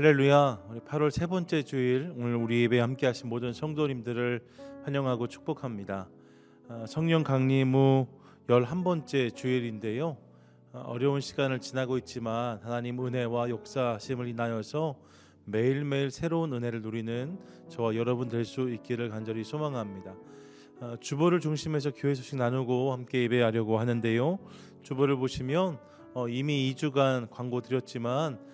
할렐루야. 우리 8월 세 번째 주일, 오늘 우리 예배에 함께 하신 모든 성도님들을 환영하고 축복합니다. 성령 강림 후 11번째 주일인데요. 어려운 시간을 지나고 있지만 하나님 은혜와 역사하심을 인하여서 매일매일 새로운 은혜를 누리는 저와 여러분 될 수 있기를 간절히 소망합니다. 주보를 중심해서 교회 소식 나누고 함께 예배하려고 하는데요. 주보를 보시면 이미 2주간 광고 드렸지만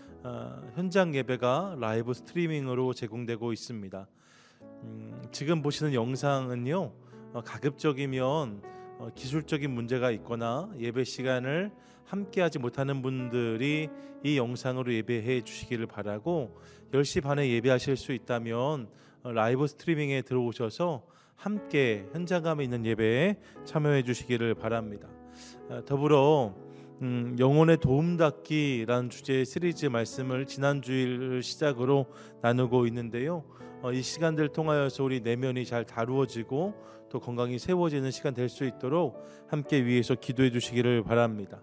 현장 예배가 라이브 스트리밍으로 제공되고 있습니다. 지금 보시는 영상은요, 가급적이면 기술적인 문제가 있거나 예배 시간을 함께하지 못하는 분들이 이 영상으로 예배해 주시기를 바라고, 10시 반에 예배하실 수 있다면 라이브 스트리밍에 들어오셔서 함께 현장감에 있는 예배에 참여해 주시기를 바랍니다. 더불어 영혼의 도움닫기라는 주제의 시리즈 말씀을 지난 주일 시작으로 나누고 있는데요. 이 시간들 통하여서 우리 내면이 잘 다루어지고 또 건강이 세워지는 시간 될 수 있도록 함께 위해서 기도해 주시기를 바랍니다.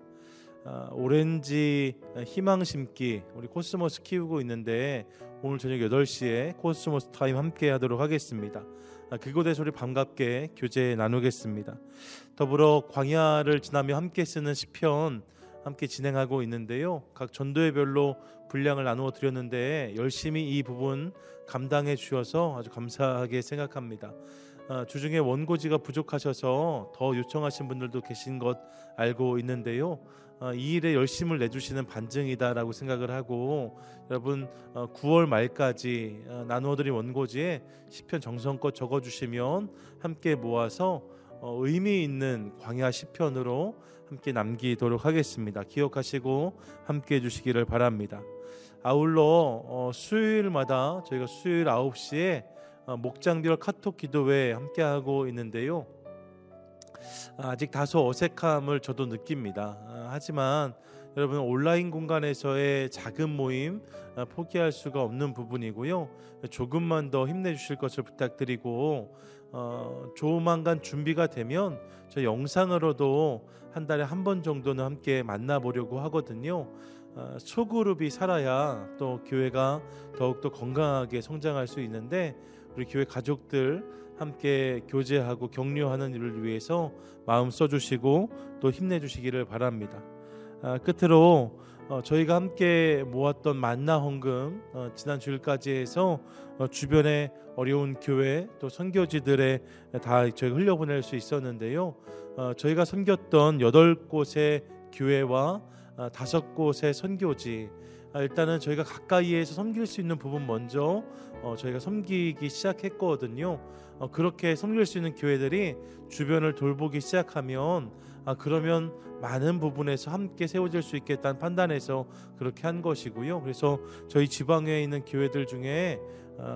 오렌지 희망 심기, 우리 코스모스 키우고 있는데 오늘 저녁 8시에 코스모스 타임 함께 하도록 하겠습니다. 그곳에서 우리 반갑게 교제 나누겠습니다. 더불어 광야를 지나며 함께 쓰는 시편 함께 진행하고 있는데요. 각 전도회별로 분량을 나누어 드렸는데 열심히 이 부분 감당해 주셔서 아주 감사하게 생각합니다. 주중에 원고지가 부족하셔서 더 요청하신 분들도 계신 것 알고 있는데요. 이 일에 열심을 내주시는 반증이다라고 생각을 하고, 여러분 9월 말까지 나누어드린 원고지에 시편 정성껏 적어주시면 함께 모아서 의미 있는 광야 시편으로 함께 남기도록 하겠습니다. 기억하시고 함께 해주시기를 바랍니다. 아울러 수요일마다 저희가 수요일 9시에 목장별 카톡 기도회 함께하고 있는데요. 아직 다소 어색함을 저도 느낍니다. 하지만 여러분 온라인 공간에서의 작은 모임 포기할 수가 없는 부분이고요. 조금만 더 힘내주실 것을 부탁드리고, 조만간 준비가 되면 저 영상으로도 한 달에 한 번 정도는 함께 만나보려고 하거든요. 소그룹이 살아야 또 교회가 더욱더 건강하게 성장할 수 있는데, 우리 교회 가족들 함께 교제하고 격려하는 일을 위해서 마음 써주시고 또 힘내주시기를 바랍니다. 끝으로 저희가 함께 모았던 만나 헌금 지난 주일까지 해서 주변의 어려운 교회 또 선교지들에 다 저희가 흘려보낼 수 있었는데요. 저희가 섬겼던 8곳의 교회와 5곳의 선교지, 일단은 저희가 가까이에서 섬길 수 있는 부분 먼저 저희가 섬기기 시작했거든요. 그렇게 섬길 수 있는 교회들이 주변을 돌보기 시작하면 그러면 많은 부분에서 함께 세워질 수 있겠다는 판단에서 그렇게 한 것이고요. 그래서 저희 지방에 있는 교회들 중에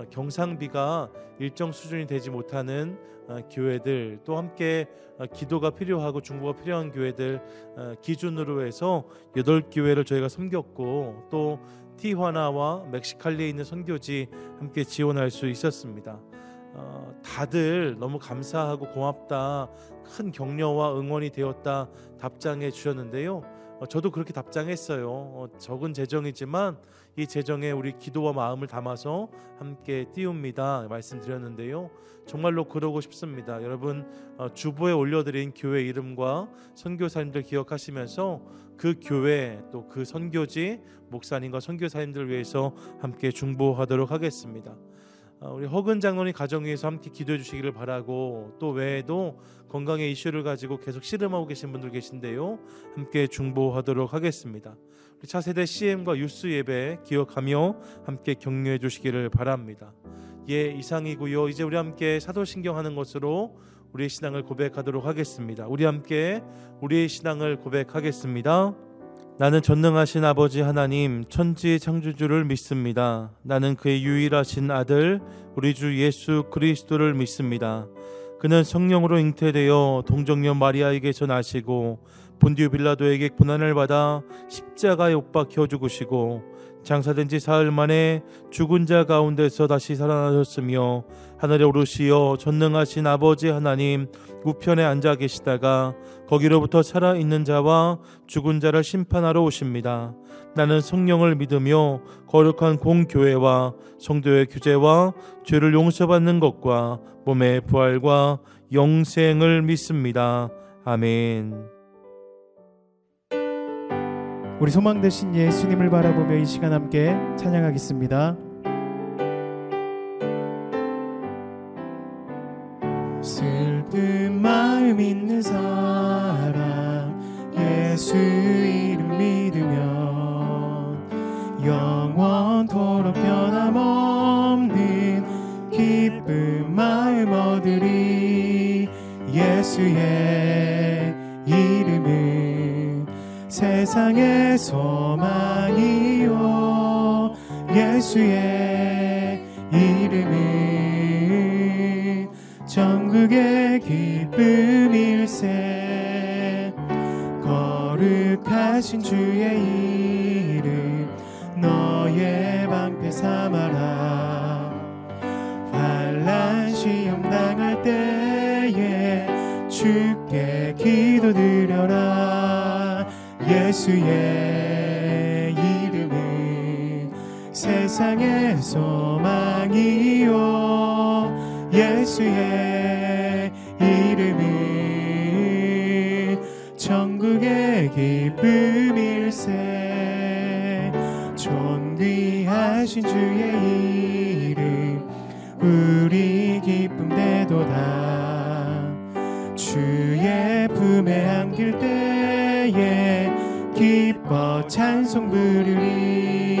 경상비가 일정 수준이 되지 못하는 교회들, 또 함께 기도가 필요하고 중보가 필요한 교회들 기준으로 해서 8교회를 저희가 섬겼고, 또 티화나와 멕시칼리에 있는 선교지 함께 지원할 수 있었습니다. 다들 너무 감사하고 고맙다, 큰 격려와 응원이 되었다 답장해 주셨는데요. 저도 그렇게 답장했어요. 적은 재정이지만 이 재정에 우리 기도와 마음을 담아서 함께 띄웁니다 말씀드렸는데요. 정말로 그러고 싶습니다. 여러분 주보에 올려드린 교회 이름과 선교사님들 기억하시면서 그 교회 또 그 선교지 목사님과 선교사님들을 위해서 함께 중보하도록 하겠습니다. 우리 허근 장로님 가정 위해서 함께 기도해 주시기를 바라고, 또 외에도 건강의 이슈를 가지고 계속 씨름하고 계신 분들 계신데요. 함께 중보하도록 하겠습니다. 우리 차세대 CM과 유스 예배 기억하며 함께 격려해 주시기를 바랍니다. 이상이고요. 이제 우리 함께 사도신경 하는 것으로 우리의 신앙을 고백하도록 하겠습니다. 우리 함께 우리의 신앙을 고백하겠습니다. 나는 전능하신 아버지 하나님 천지의 창조주를 믿습니다. 나는 그의 유일하신 아들 우리 주 예수 그리스도를 믿습니다. 그는 성령으로 잉태되어 동정녀 마리아에게서 나시고 본디오 빌라도에게 고난을 받아 십자가에 못 박혀 죽으시고 장사된 지 사흘 만에 죽은 자 가운데서 다시 살아나셨으며 하늘에 오르시어 전능하신 아버지 하나님 우편에 앉아 계시다가 거기로부터 살아있는 자와 죽은 자를 심판하러 오십니다. 나는 성령을 믿으며 거룩한 공교회와 성도의 규제와 죄를 용서받는 것과 몸의 부활과 영생을 믿습니다. 아멘. 우리 소망 되신 예수님을 바라보며 이 시간 함께 찬양하겠습니다. 슬픈 마음 있는 사람 예수 이름 믿으면 영원토록 변함없는 기쁜 마음 얻으리. 예수의 이름은 세상의 소망이요 예수의 이름은 전국의 기쁨일세. 거룩하신 주의 이름 너의 방패 삼아라. 환난 시험 당할 때에 주께 기도드려라. 예수의 이름은 세상의 소망이요 예수의 이름은 천국의 기쁨일세. 존귀하신 주의 이름 우리 기쁨 되도다. 주의 품에 안길 때에 기뻐 찬송 부르리.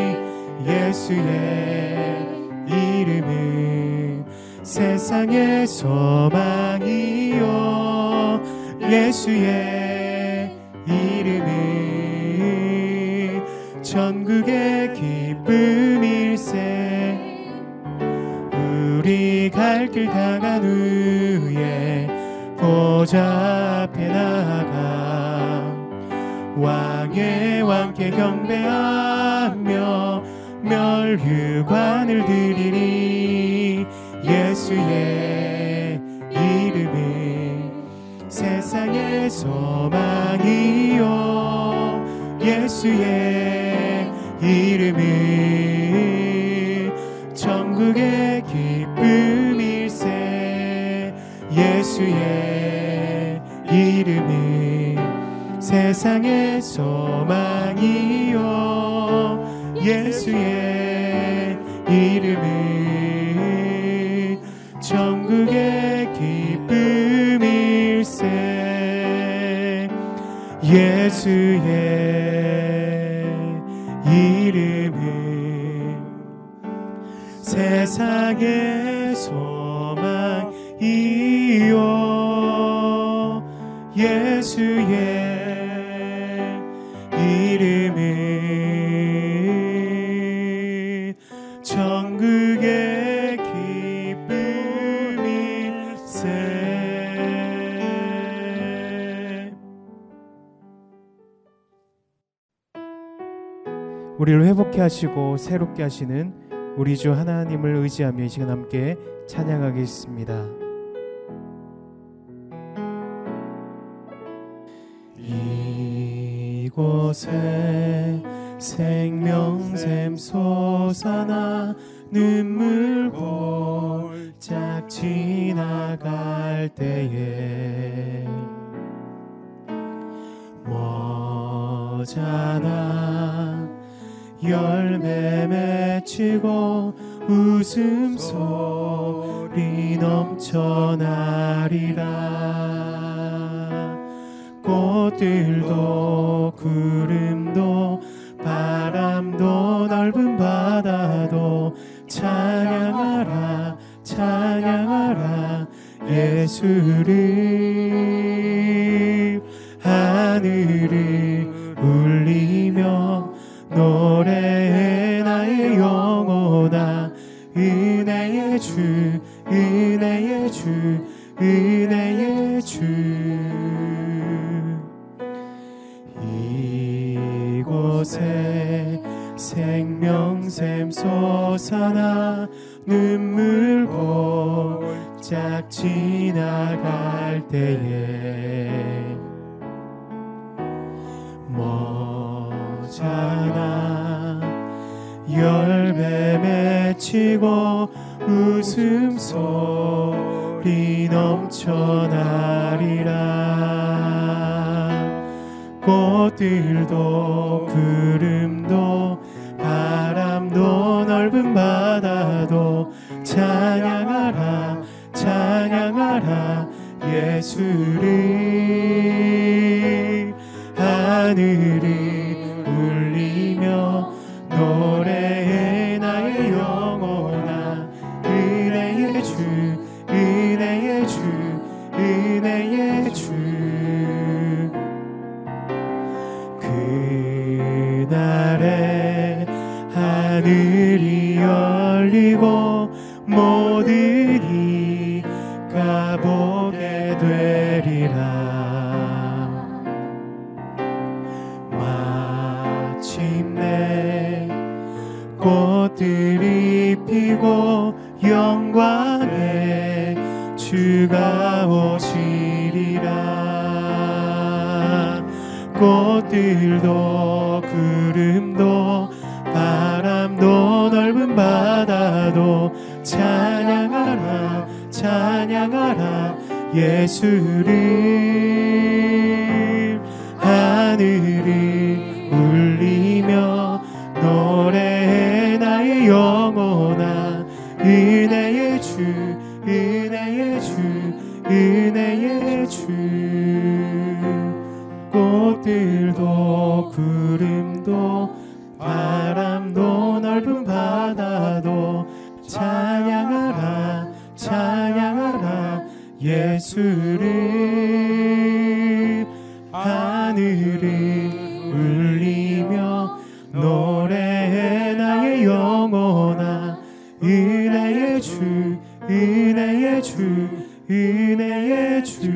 예수의 이름은 세상의 소망이요 예수의 이름은 천국의 기쁨일세. 우리 갈 길 다 간 후에 보좌 앞에 나아가 왕의 왕께 경배하며 멸류관을 드리리. 예수의 이름은 세상의 소망이요 예수의 이름은 천국의 기쁨일세. 예수의 이름은 세상의 소망이요 예수의 이름은 천국의 기쁨일세. 예수의 이름은 세상의 소망이요 예수의 이름은 천국의 기쁨일세. 우리를 회복케 하시고 새롭게 하시는 우리 주 하나님을 의지하며 이 시간 함께 찬양하겠습니다. 이곳에 생명샘 솟아나 눈물 골짝 지나갈 때에 머잖아 열매 맺히고 웃음소리 넘쳐나리라. 꽃들도 구름도 바람도 넓은 바다도 찬양하라 찬양하라 예수를. 하늘을 울리며 노래해 나의 영혼아. 은혜의 주 은혜의 주 은혜의 주. 이곳에 생명샘 솟아나 눈물 골짝 지나갈 때에 머잖아 열매 맺히고 웃음소리 넘쳐나리라. 꽃들도 구름도 바람도 넓은 바다도 찬양하라 찬양하라 예수를. 하늘이 울리며 노래해 나의 영혼아 은혜의 주 은혜의 주 은혜의 주. 그날에 하늘이 열리고 모든 이가 보게 되리라. 마침내 꽃들이 피고 영광의 주가 오시리라. 꽃들도 구름도 바람도 넓은 바다도 찬양하라 찬양하라 예수를. 하늘이 울리며 노래해 나의 영혼아 은혜의 주 은혜의 주 은혜의 주. 꽃들도 구름도 바람도 넓은 바다도 찬양하라 찬양하라 예수를. 하늘이 울리며 노래해 나의 영혼아 은혜의 주 은혜의 주 은혜의 주.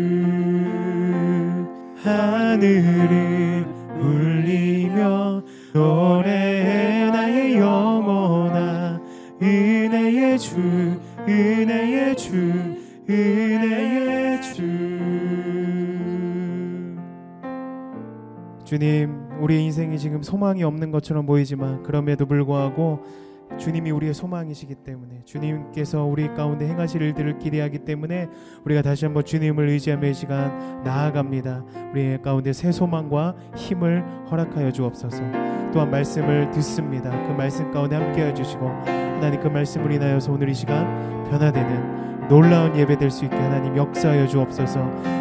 하늘을 울리며 노래해 나의 영혼아 은혜의 주 은혜의 주 은혜의 주. 주님, 우리의 인생이 지금 소망이 없는 것처럼 보이지만 그럼에도 불구하고 주님이 우리의 소망이시기 때문에 주님께서 우리 가운데 행하실 일들을 기대하기 때문에 우리가 다시 한번 주님을 의지하며 이 시간 나아갑니다. 우리 가운데 새 소망과 힘을 허락하여 주옵소서. 또한 말씀을 듣습니다. 그 말씀 가운데 함께해 주시고 하나님 그 말씀을 인하여서 오늘 이 시간 변화되는 놀라운 예배 될 수 있게 하나님 역사하여 주옵소서.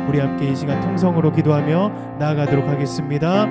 우리 함께 이 시간 통성으로 기도하며 나아가도록 하겠습니다.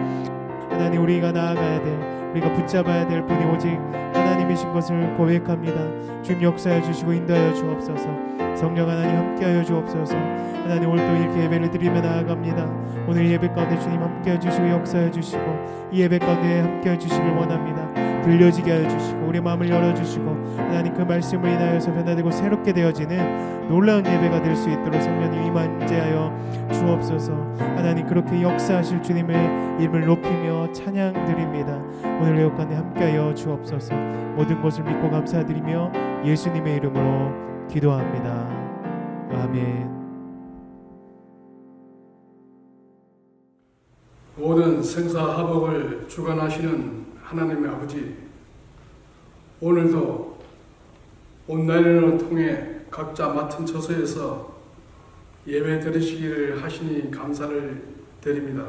하나님, 우리가 나아가야 될, 우리가 붙잡아야 될 분이 오직 하나님이신 것을 고백합니다. 주님 역사해 주시고 인도하여 주옵소서. 성령 하나님 함께하여 주옵소서. 하나님, 오늘 또 이렇게 예배를 드리며 나아갑니다. 오늘 예배 가운데 주님 함께해 주시고 역사해 주시고 이 예배 가운데 함께해 주시길 원합니다. 들려지게 하여 주시고 우리 마음을 열어주시고 하나님 그 말씀을 인하여서 변화되고 새롭게 되어지는 놀라운 예배가 될 수 있도록 성령님 임하여 주옵소서. 하나님, 그렇게 역사하실 주님의 이름을 높이며 찬양 드립니다. 오늘 예배 가운데 함께하여 주옵소서. 모든 것을 믿고 감사드리며 예수님의 이름으로 기도합니다. 아멘. 모든 생사화복을 주관하시는 하나님의 아버지, 오늘도 온라인을 통해 각자 맡은 처소에서 예배 드리시기를 하시니 감사를 드립니다.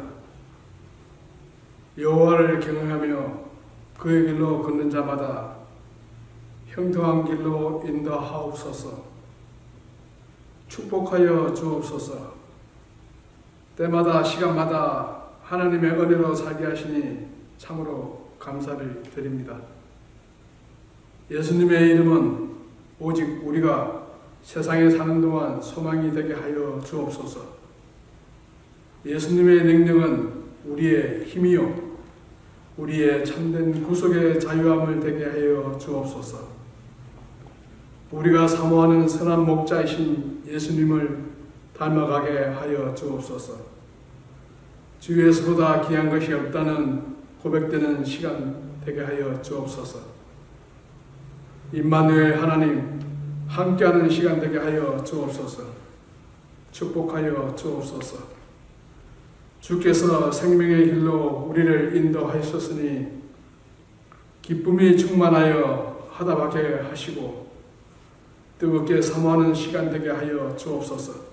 여호와를 경외하며 그의 길로 걷는 자마다 형통한 길로 인도하옵소서. 축복하여 주옵소서. 때마다 시간마다 하나님의 은혜로 살게 하시니 참으로 감사를 드립니다. 예수님의 이름은 오직 우리가 세상에 사는 동안 소망이 되게 하여 주옵소서. 예수님의 능력은 우리의 힘이요 우리의 참된 구속의 자유함을 되게 하여 주옵소서. 우리가 사모하는 선한 목자이신 예수님을 닮아가게 하여 주옵소서. 주위에서보다 귀한 것이 없다는 고백되는 시간 되게 하여 주옵소서. 임마누엘 하나님 함께하는 시간 되게 하여 주옵소서. 축복하여 주옵소서. 주께서 생명의 길로 우리를 인도하셨으니 기쁨이 충만하여 하다하게 하시고 뜨겁게 사모하는 시간 되게 하여 주옵소서.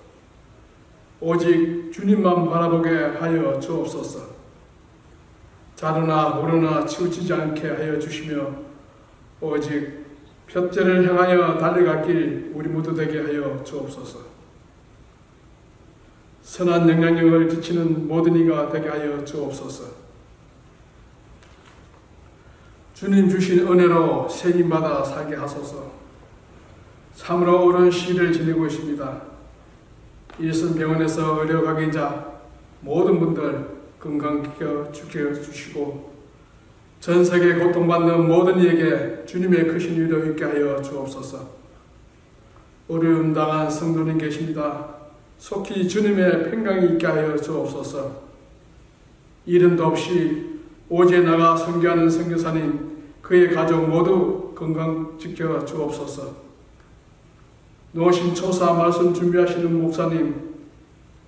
오직 주님만 바라보게 하여 주옵소서. 자르나 모르나 치우치지 않게 하여 주시며 오직 푯제를 향하여 달려갔길 우리 모두 되게 하여 주옵소서. 선한 영향력을 끼치는 모든 이가 되게 하여 주옵소서. 주님 주신 은혜로 세임받아 살게 하소서. 참으로 옳은 시를 지내고 있습니다. 일선병원에서 의료가기자 모든 분들 건강하게 지켜주시고 전 세계 고통받는 모든 이에게 주님의 크신 위로 있게 하여 주옵소서. 어려움 당한 성도님 계십니다. 속히 주님의 평강이 있게 하여 주옵소서. 이름도 없이 오지에 나가 선교하는 선교사님 그의 가족 모두 건강 지켜 주옵소서. 노심초사 말씀 준비하시는 목사님,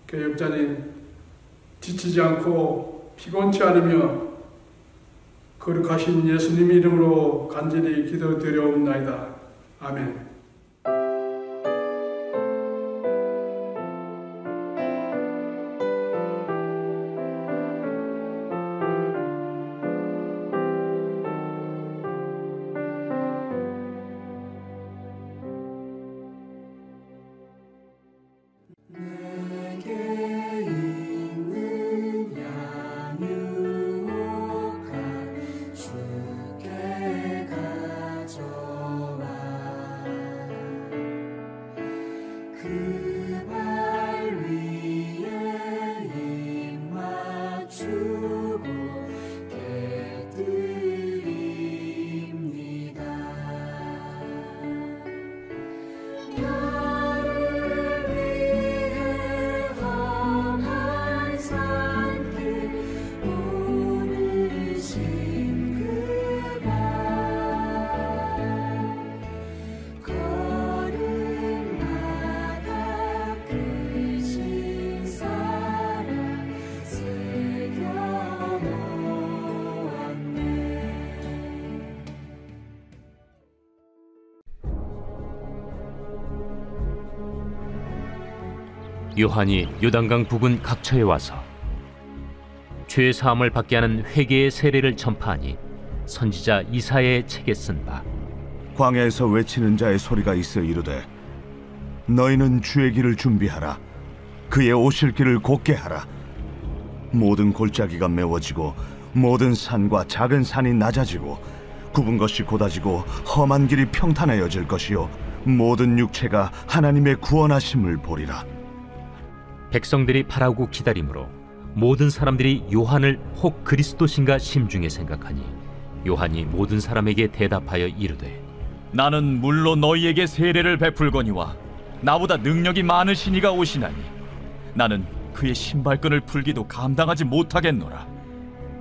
교역자님 지치지 않고 피곤치 않으며 거룩하신 예수님 이름으로 간절히 기도드려옵나이다. 아멘. 요한이 요단강 부근 각처에 와서 죄 사함을 받게 하는 회개의 세례를 전파하니 선지자 이사야의 책에 쓴 바 광야에서 외치는 자의 소리가 있어 이르되 너희는 주의 길을 준비하라. 그의 오실 길을 곧게 하라. 모든 골짜기가 메워지고 모든 산과 작은 산이 낮아지고 굽은 것이 곧아지고 험한 길이 평탄하여질 것이요 모든 육체가 하나님의 구원하심을 보리라. 백성들이 바라고 기다림으로 모든 사람들이 요한을 혹 그리스도신가 심중에 생각하니 요한이 모든 사람에게 대답하여 이르되 나는 물로 너희에게 세례를 베풀거니와 나보다 능력이 많으신 이가 오시나니 나는 그의 신발끈을 풀기도 감당하지 못하겠노라.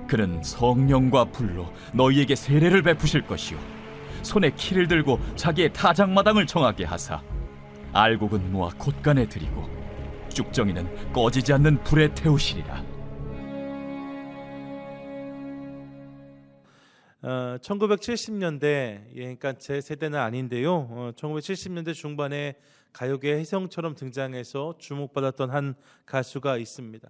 그는 성령과 불로 너희에게 세례를 베푸실 것이요 손에 키를 들고 자기의 타작마당을 정하게 하사 알곡은 모아 곶간에 들이고 쭉정이는 꺼지지 않는 불에 태우시리라. 1970년대, 그러니까 제 세대는 아닌데요. 1970년대 중반에 가요계 혜성처럼 등장해서 주목받았던 한 가수가 있습니다.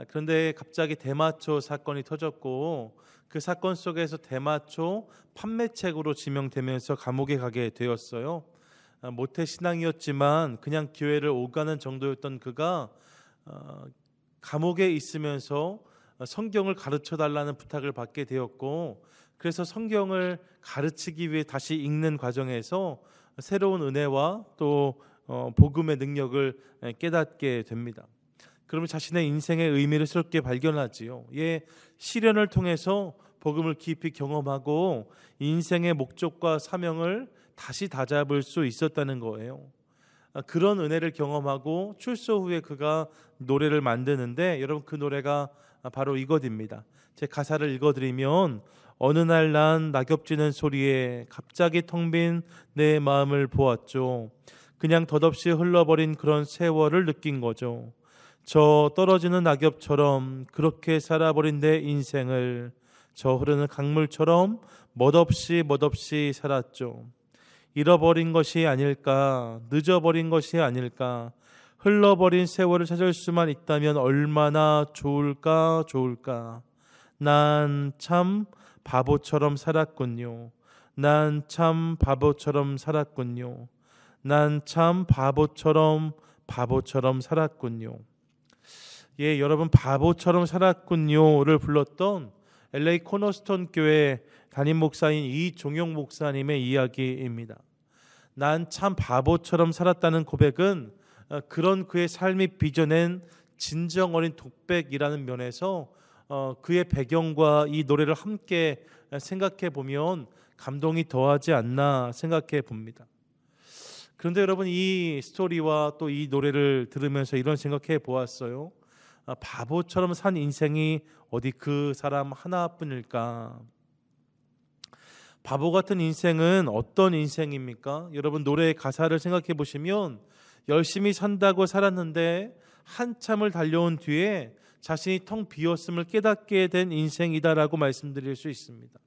그런데 갑자기 대마초 사건이 터졌고 그 사건 속에서 대마초 판매책으로 지명되면서 감옥에 가게 되었어요. 모태 신앙이었지만 그냥 교회를 오가는 정도였던 그가 감옥에 있으면서 성경을 가르쳐달라는 부탁을 받게 되었고 그래서 성경을 가르치기 위해 다시 읽는 과정에서 새로운 은혜와 또 복음의 능력을 깨닫게 됩니다. 그러면 자신의 인생의 의미를 새롭게 발견하지요. 시련을 통해서 복음을 깊이 경험하고 인생의 목적과 사명을 다시 다잡을 수 있었다는 거예요. 그런 은혜를 경험하고 출소 후에 그가 노래를 만드는데 여러분 그 노래가 바로 이것입니다. 제 가사를 읽어드리면 어느 날 난 낙엽지는 소리에 갑자기 텅 빈 내 마음을 보았죠. 그냥 덧없이 흘러버린 그런 세월을 느낀 거죠. 저 떨어지는 낙엽처럼 그렇게 살아버린 내 인생을 저 흐르는 강물처럼 멋없이 살았죠. 잃어버린 것이 아닐까, 늦어버린 것이 아닐까, 흘러버린 세월을 찾을 수만 있다면 얼마나 좋을까. 난 참 바보처럼 살았군요. 난 참 바보처럼 살았군요. 예, 여러분, 바보처럼 살았군요를 불렀던 LA 코너스톤 교회 담임 목사인 이종용 목사님의 이야기입니다. 난 참 바보처럼 살았다는 고백은 그런 그의 삶이 빚어낸 진정 어린 독백이라는 면에서 그의 배경과 이 노래를 함께 생각해 보면 감동이 더하지 않나 생각해 봅니다. 그런데 여러분, 이 스토리와 또 이 노래를 들으면서 이런 생각해 보았어요. 바보처럼 산 인생이 어디 그 사람 하나뿐일까? 바보 같은 인생은 어떤 인생입니까? 여러분, 노래의 가사를 생각해 보시면 열심히 산다고 살았는데 한참을 달려온 뒤에 자신이 텅 비었음을 깨닫게 된 인생이다라고 말씀드릴 수 있습니다.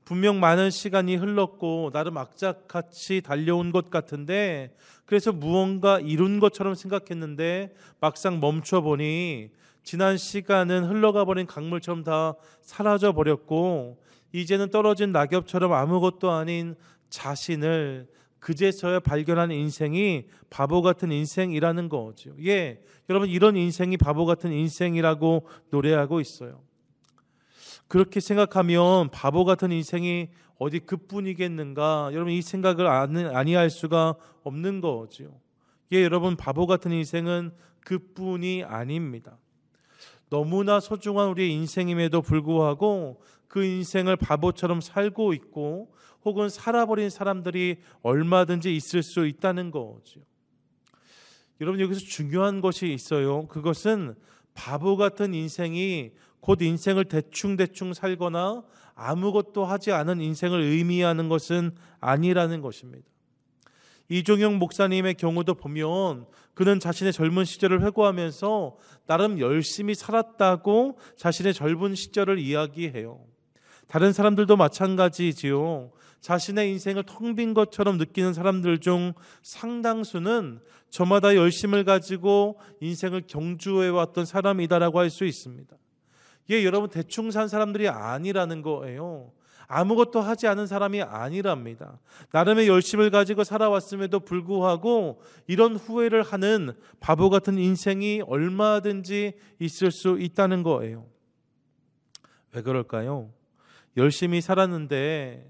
분명 많은 시간이 흘렀고 나름 악착같이 달려온 것 같은데, 그래서 무언가 이룬 것처럼 생각했는데 막상 멈춰보니 지난 시간은 흘러가 버린 강물처럼 다 사라져 버렸고, 이제는 떨어진 낙엽처럼 아무것도 아닌 자신을 그제서야 발견한 인생이 바보 같은 인생이라는 거죠. 예, 여러분, 이런 인생이 바보 같은 인생이라고 노래하고 있어요. 그렇게 생각하면 바보 같은 인생이 어디 그뿐이겠는가? 여러분, 이 생각을 아니할 수가 없는 거죠. 예, 여러분, 바보 같은 인생은 그뿐이 아닙니다. 너무나 소중한 우리의 인생임에도 불구하고 그 인생을 바보처럼 살고 있고 혹은 살아버린 사람들이 얼마든지 있을 수 있다는 거죠. 여러분, 여기서 중요한 것이 있어요. 그것은 바보 같은 인생이 곧 인생을 대충 살거나 아무것도 하지 않은 인생을 의미하는 것은 아니라는 것입니다. 이종영 목사님의 경우도 보면 그는 자신의 젊은 시절을 회고하면서 나름 열심히 살았다고 자신의 젊은 시절을 이야기해요. 다른 사람들도 마찬가지지요. 자신의 인생을 텅 빈 것처럼 느끼는 사람들 중 상당수는 저마다 열심을 가지고 인생을 경주해왔던 사람이다라고 할 수 있습니다. 예, 여러분, 대충 산 사람들이 아니라는 거예요. 아무것도 하지 않은 사람이 아니랍니다. 나름의 열심을 가지고 살아왔음에도 불구하고 이런 후회를 하는 바보 같은 인생이 얼마든지 있을 수 있다는 거예요. 왜 그럴까요? 열심히 살았는데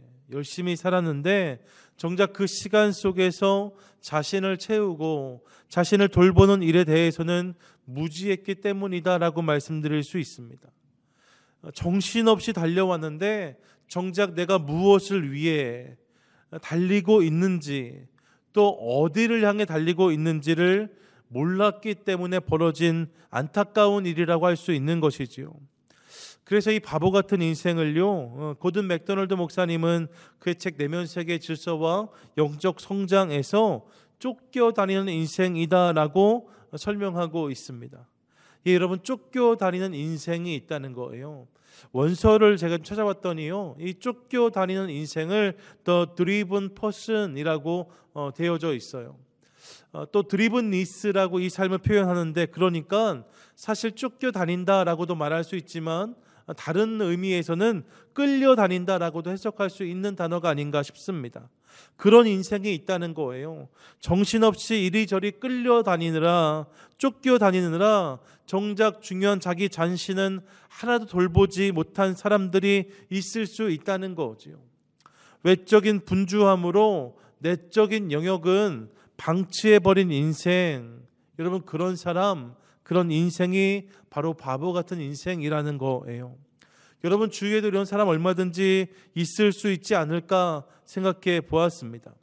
정작 그 시간 속에서 자신을 채우고 자신을 돌보는 일에 대해서는 무지했기 때문이다라고 말씀드릴 수 있습니다. 정신없이 달려왔는데 정작 내가 무엇을 위해 달리고 있는지, 또 어디를 향해 달리고 있는지를 몰랐기 때문에 벌어진 안타까운 일이라고 할 수 있는 것이지요. 그래서 이 바보 같은 인생을요, 고든 맥도널드 목사님은 그의 책 내면 세계의 질서와 영적 성장에서 쫓겨다니는 인생이다라고 설명하고 있습니다. 예, 여러분, 쫓겨다니는 인생이 있다는 거예요. 원서를 제가 찾아봤더니요, 이 쫓겨다니는 인생을 The Driven Person이라고 되어져 있어요. 또 Drivenness라고 이 삶을 표현하는데, 그러니까 사실 쫓겨다닌다라고도 말할 수 있지만 다른 의미에서는 끌려다닌다라고도 해석할 수 있는 단어가 아닌가 싶습니다. 그런 인생이 있다는 거예요. 정신없이 이리저리 끌려다니느라, 쫓겨다니느라 정작 중요한 자기 자신은 하나도 돌보지 못한 사람들이 있을 수 있다는 거죠. 외적인 분주함으로 내적인 영역은 방치해버린 인생, 여러분, 그런 사람, 그런 인생이 바로 바보 같은 인생이라는 거예요. 여러분, 주위에도 이런 사람 얼마든지 있을 수 있지 않을까 생각해 보았습니다.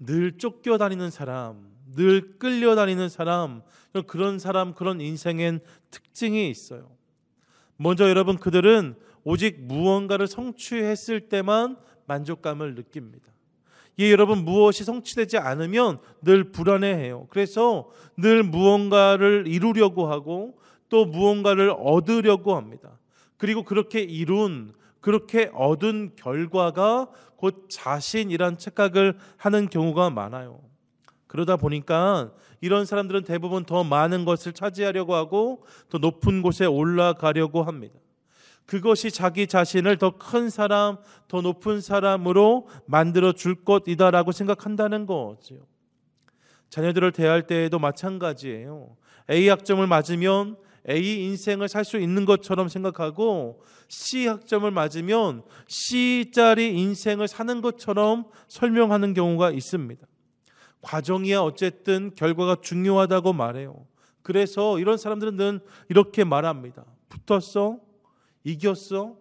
늘 쫓겨다니는 사람, 늘 끌려다니는 사람, 그런 인생엔 특징이 있어요. 먼저 여러분, 그들은 오직 무언가를 성취했을 때만 만족감을 느낍니다. 여러분, 무엇이 성취되지 않으면 늘 불안해해요. 그래서 늘 무언가를 이루려고 하고 또 무언가를 얻으려고 합니다. 그리고 그렇게 얻은 결과가 곧 자신이란 착각을 하는 경우가 많아요. 그러다 보니까 이런 사람들은 대부분 더 많은 것을 차지하려고 하고 더 높은 곳에 올라가려고 합니다. 그것이 자기 자신을 더 큰 사람, 더 높은 사람으로 만들어 줄 것이다라고 생각한다는 거죠. 자녀들을 대할 때에도 마찬가지예요. A 학점을 맞으면 A 인생을 살 수 있는 것처럼 생각하고 C 학점을 맞으면 C짜리 인생을 사는 것처럼 설명하는 경우가 있습니다. 과정이야 어쨌든 결과가 중요하다고 말해요. 그래서 이런 사람들은 늘 이렇게 말합니다. 붙었어? 이겼어?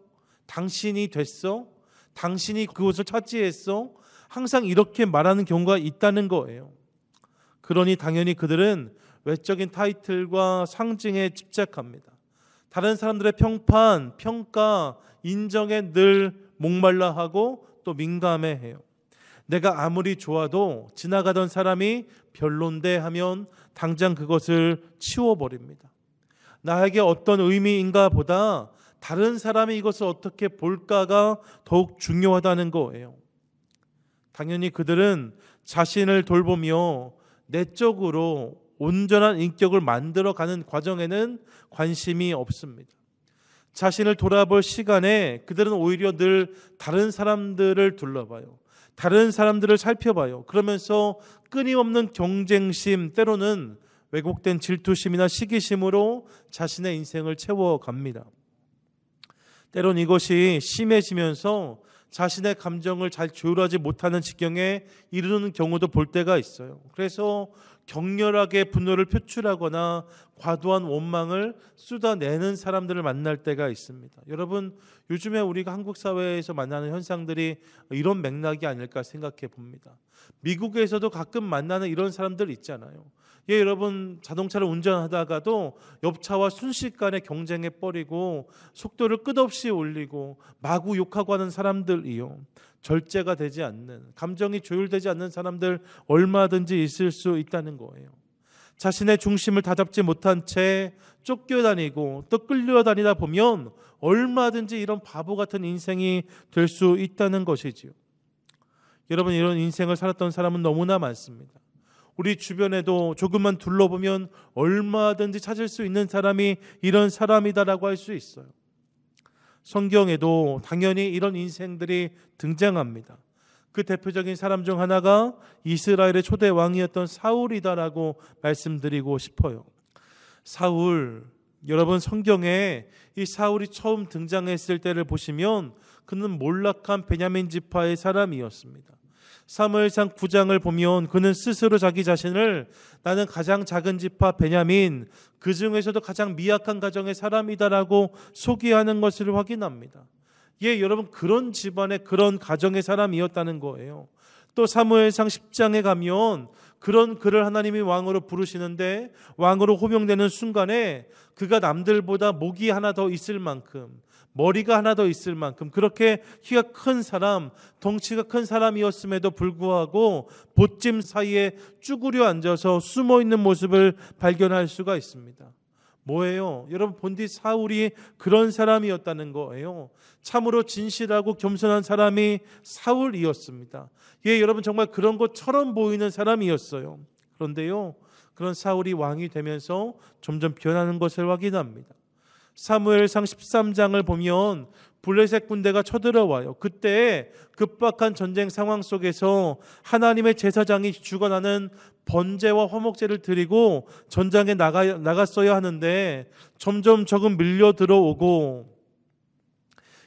당신이 됐어? 당신이 그곳을 차지했어? 항상 이렇게 말하는 경우가 있다는 거예요. 그러니 당연히 그들은 외적인 타이틀과 상징에 집착합니다. 다른 사람들의 평판, 평가, 인정에 늘 목말라하고 또 민감해해요. 내가 아무리 좋아도 지나가던 사람이 별론데 하면 당장 그것을 치워버립니다. 나에게 어떤 의미인가 보다 다른 사람이 이것을 어떻게 볼까가 더욱 중요하다는 거예요. 당연히 그들은 자신을 돌보며 내적으로 온전한 인격을 만들어가는 과정에는 관심이 없습니다. 자신을 돌아볼 시간에 그들은 오히려 늘 다른 사람들을 둘러봐요. 다른 사람들을 살펴봐요. 그러면서 끊임없는 경쟁심, 때로는 왜곡된 질투심이나 시기심으로 자신의 인생을 채워갑니다. 때론 이것이 심해지면서 자신의 감정을 잘 조율하지 못하는 지경에 이르는 경우도 볼 때가 있어요. 그래서 격렬하게 분노를 표출하거나 과도한 원망을 쏟아내는 사람들을 만날 때가 있습니다. 여러분, 요즘에 우리가 한국 사회에서 만나는 현상들이 이런 맥락이 아닐까 생각해 봅니다. 미국에서도 가끔 만나는 이런 사람들 있잖아요. 여러분, 자동차를 운전하다가도 옆차와 순식간에 경쟁에 뻗이고 속도를 끝없이 올리고 마구 욕하고 하는 사람들이요. 절제가 되지 않는, 감정이 조율되지 않는 사람들 얼마든지 있을 수 있다는 거예요. 자신의 중심을 다잡지 못한 채 쫓겨다니고 또 끌려다니다 보면 얼마든지 이런 바보 같은 인생이 될 수 있다는 것이지요. 여러분, 이런 인생을 살았던 사람은 너무나 많습니다. 우리 주변에도 조금만 둘러보면 얼마든지 찾을 수 있는 사람이 이런 사람이다라고 할 수 있어요. 성경에도 당연히 이런 인생들이 등장합니다. 그 대표적인 사람 중 하나가 이스라엘의 초대 왕이었던 사울이다라고 말씀드리고 싶어요. 사울, 여러분, 성경에 이 사울이 처음 등장했을 때를 보시면 그는 몰락한 베냐민 지파의 사람이었습니다. 사무엘상 9장을 보면 그는 스스로 자기 자신을 나는 가장 작은 지파 베냐민, 그 중에서도 가장 미약한 가정의 사람이다라고 소개하는 것을 확인합니다. 여러분, 그런 집안의 그런 가정의 사람이었다는 거예요. 또 사무엘상 10장에 가면 그런 그를 하나님이 왕으로 부르시는데 왕으로 호명되는 순간에 그가 남들보다 목이 하나 더 있을 만큼, 머리가 하나 더 있을 만큼 그렇게 키가 큰 사람, 덩치가 큰 사람이었음에도 불구하고 보찜 사이에 쭈그려 앉아서 숨어있는 모습을 발견할 수가 있습니다. 뭐예요? 여러분, 본디 사울이 그런 사람이었다는 거예요. 참으로 진실하고 겸손한 사람이 사울이었습니다. 여러분, 정말 그런 것처럼 보이는 사람이었어요. 그런데요, 그런 사울이 왕이 되면서 점점 변하는 것을 확인합니다. 사무엘상 13장을 보면 블레셋 군대가 쳐들어와요. 그때 급박한 전쟁 상황 속에서 하나님의 제사장이 죽어나는 번제와 화목제를 드리고 전장에 나갔어야 하는데 점점 적은 밀려 들어오고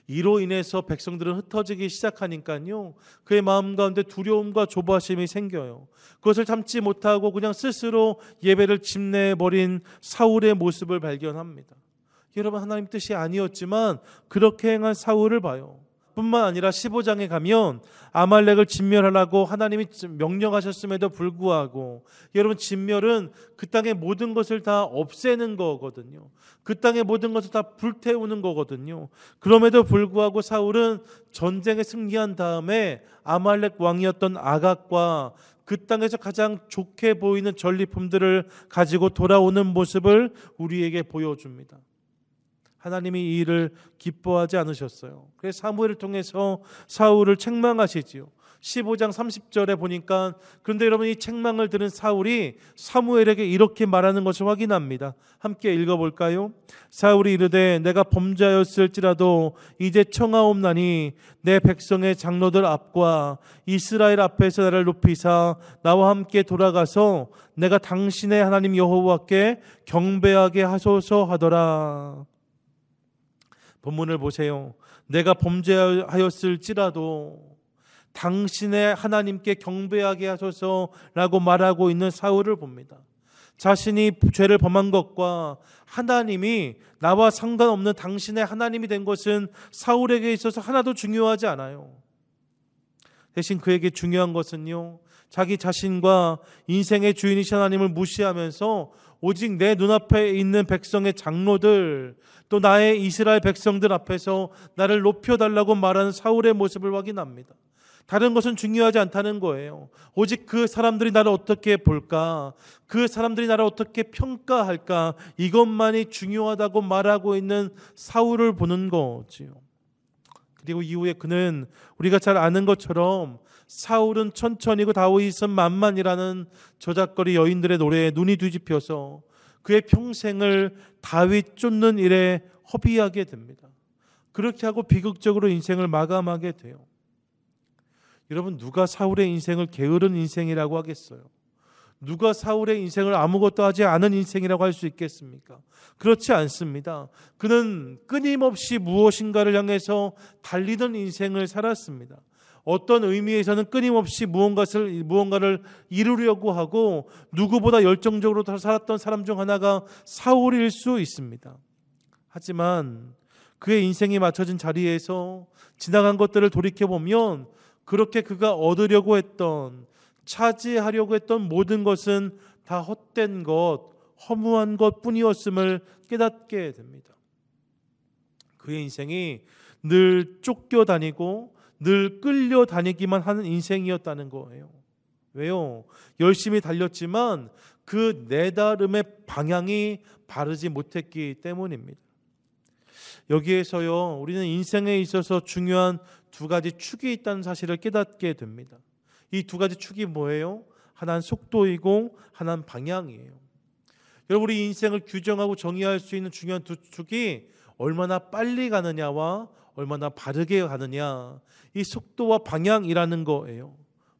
이로 인해서 백성들은 흩어지기 시작하니까요, 그의 마음 가운데 두려움과 조바심이 생겨요. 그것을 참지 못하고 그냥 스스로 예배를 집내버린 사울의 모습을 발견합니다. 여러분, 하나님 뜻이 아니었지만 그렇게 행한 사울을 봐요. 뿐만 아니라 15장에 가면 아말렉을 진멸하라고 하나님이 명령하셨음에도 불구하고, 여러분, 진멸은 그 땅의 모든 것을 다 없애는 거거든요. 그 땅의 모든 것을 다 불태우는 거거든요. 그럼에도 불구하고 사울은 전쟁에 승리한 다음에 아말렉 왕이었던 아각과 그 땅에서 가장 좋게 보이는 전리품들을 가지고 돌아오는 모습을 우리에게 보여줍니다. 하나님이 이 일을 기뻐하지 않으셨어요. 그래서 사무엘을 통해서 사울을 책망하시지요. 15장 30절에 보니까, 그런데 여러분, 이 책망을 들은 사울이 사무엘에게 이렇게 말하는 것을 확인합니다. 함께 읽어볼까요? 사울이 이르되 내가 범죄하였을지라도 이제 청하옵나니 내 백성의 장로들 앞과 이스라엘 앞에서 나를 높이사 나와 함께 돌아가서 내가 당신의 하나님 여호와께 경배하게 하소서 하더라. 본문을 보세요. 내가 범죄하였을지라도 당신의 하나님께 경배하게 하소서라고 말하고 있는 사울을 봅니다. 자신이 죄를 범한 것과 하나님이 나와 상관없는 당신의 하나님이 된 것은 사울에게 있어서 하나도 중요하지 않아요. 대신 그에게 중요한 것은요, 자기 자신과 인생의 주인이신 하나님을 무시하면서 오직 내 눈앞에 있는 백성의 장로들, 또 나의 이스라엘 백성들 앞에서 나를 높여달라고 말하는 사울의 모습을 확인합니다. 다른 것은 중요하지 않다는 거예요. 오직 그 사람들이 나를 어떻게 볼까, 그 사람들이 나를 어떻게 평가할까, 이것만이 중요하다고 말하고 있는 사울을 보는 거지요. 그리고 이후에 그는 우리가 잘 아는 것처럼 사울은 천천히고 다윗은 만만이라는 저작거리 여인들의 노래에 눈이 뒤집혀서 그의 평생을 다윗 쫓는 일에 허비하게 됩니다. 그렇게 하고 비극적으로 인생을 마감하게 돼요. 여러분, 누가 사울의 인생을 게으른 인생이라고 하겠어요? 누가 사울의 인생을 아무것도 하지 않은 인생이라고 할 수 있겠습니까? 그렇지 않습니다. 그는 끊임없이 무엇인가를 향해서 달리던 인생을 살았습니다. 어떤 의미에서는 끊임없이 무언가를 이루려고 하고 누구보다 열정적으로 살았던 사람 중 하나가 사울일 수 있습니다. 하지만 그의 인생이 맞춰진 자리에서 지나간 것들을 돌이켜보면 그렇게 그가 얻으려고 했던, 차지하려고 했던 모든 것은 다 헛된 것, 허무한 것 뿐이었음을 깨닫게 됩니다. 그의 인생이 늘 쫓겨다니고 늘 끌려다니기만 하는 인생이었다는 거예요. 왜요? 열심히 달렸지만 그 내다름의 방향이 바르지 못했기 때문입니다. 여기에서요, 우리는 인생에 있어서 중요한 두 가지 축이 있다는 사실을 깨닫게 됩니다. 이 두 가지 축이 뭐예요? 하나는 속도이고 하나는 방향이에요. 여러분, 우리 인생을 규정하고 정의할 수 있는 중요한 두 축이 얼마나 빨리 가느냐와 얼마나 바르게 가느냐, 이 속도와 방향이라는 거예요.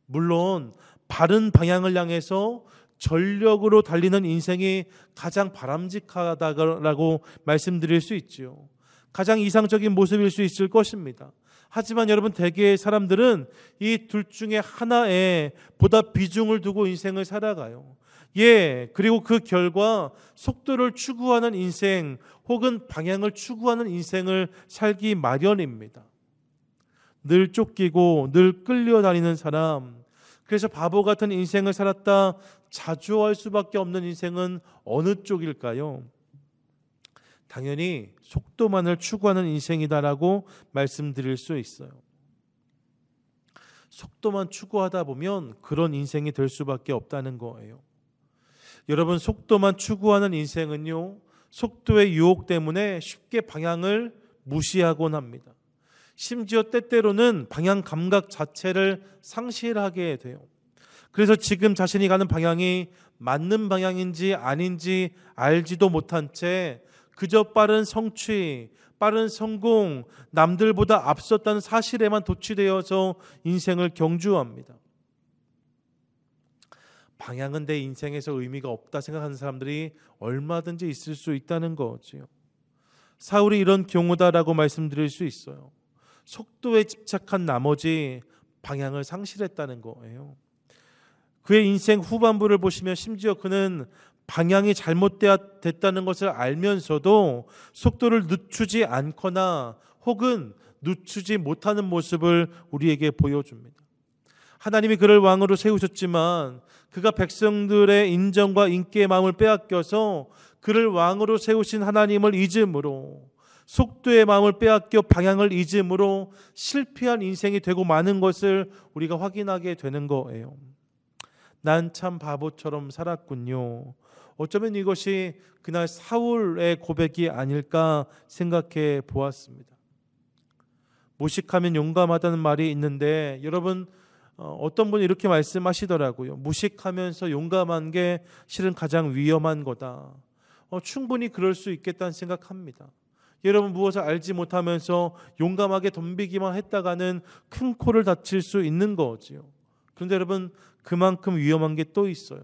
물론 바른 방향을 향해서 전력으로 달리는 인생이 가장 바람직하다고 말씀드릴 수 있죠. 가장 이상적인 모습일 수 있을 것입니다. 하지만 여러분, 대개의 사람들은 이 둘 중에 하나에 보다 비중을 두고 인생을 살아가요. 그리고 그 결과 속도를 추구하는 인생 혹은 방향을 추구하는 인생을 살기 마련입니다. 늘 쫓기고 늘 끌려다니는 사람, 그래서 바보 같은 인생을 살았다 자주할 수밖에 없는 인생은 어느 쪽일까요? 당연히 속도만을 추구하는 인생이다라고 말씀드릴 수 있어요. 속도만 추구하다 보면 그런 인생이 될 수밖에 없다는 거예요. 여러분, 속도만 추구하는 인생은요, 속도의 유혹 때문에 쉽게 방향을 무시하곤 합니다. 심지어 때때로는 방향 감각 자체를 상실하게 돼요. 그래서 지금 자신이 가는 방향이 맞는 방향인지 아닌지 알지도 못한 채 그저 빠른 성취, 빠른 성공, 남들보다 앞섰다는 사실에만 도취되어서 인생을 경주합니다. 방향은 내 인생에서 의미가 없다 생각하는 사람들이 얼마든지 있을 수 있다는 거지요. 사울이 이런 경우다라고 말씀드릴 수 있어요. 속도에 집착한 나머지 방향을 상실했다는 거예요. 그의 인생 후반부를 보시면 심지어 그는 방향이 잘못됐다는 것을 알면서도 속도를 늦추지 않거나 혹은 늦추지 못하는 모습을 우리에게 보여줍니다. 하나님이 그를 왕으로 세우셨지만 그가 백성들의 인정과 인기의 마음을 빼앗겨서 그를 왕으로 세우신 하나님을 잊음으로, 속도의 마음을 빼앗겨 방향을 잊음으로 실패한 인생이 되고 마는 것을 우리가 확인하게 되는 거예요. 난 참 바보처럼 살았군요. 어쩌면 이것이 그날 사울의 고백이 아닐까 생각해 보았습니다. 무식하면 용감하다는 말이 있는데 여러분, 어떤 분이 이렇게 말씀하시더라고요. 무식하면서 용감한 게 실은 가장 위험한 거다. 충분히 그럴 수 있겠다는 생각합니다. 여러분, 무엇을 알지 못하면서 용감하게 덤비기만 했다가는 큰 코를 다칠 수 있는 거지요. 그런데 여러분, 그만큼 위험한 게 또 있어요.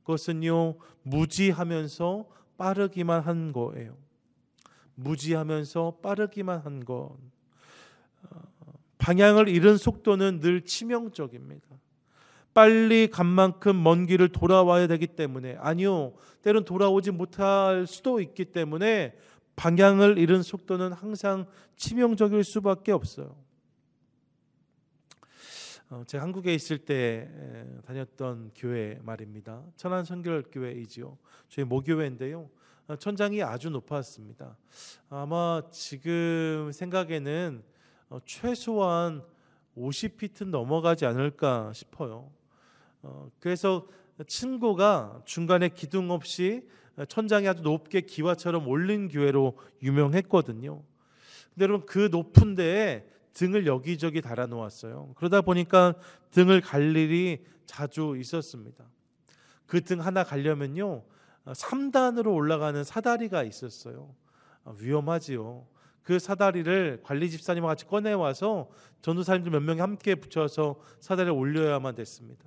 그것은요, 무지하면서 빠르기만 한 거예요. 무지하면서 빠르기만 한 것. 방향을 잃은 속도는 늘 치명적입니다. 빨리 간 만큼 먼 길을 돌아와야 되기 때문에, 아니요, 때론 돌아오지 못할 수도 있기 때문에 방향을 잃은 속도는 항상 치명적일 수밖에 없어요. 제가 한국에 있을 때 다녔던 교회 말입니다. 천안선결교회이지요. 저희 모교회인데요. 천장이 아주 높았습니다. 아마 지금 생각에는 최소한 50피트 넘어가지 않을까 싶어요. 그래서 층고가 중간에 기둥 없이 천장이 아주 높게 기와처럼 올린 교회로 유명했거든요. 근데 여러분, 그 높은 데에 등을 여기저기 달아 놓았어요. 그러다 보니까 등을 갈 일이 자주 있었습니다. 그 등 하나 가려면요, 3단으로 올라가는 사다리가 있었어요. 위험하지요. 그 사다리를 관리 집사님과 같이 꺼내와서 전도사님들 몇 명이 함께 붙여서 사다리를 올려야만 됐습니다.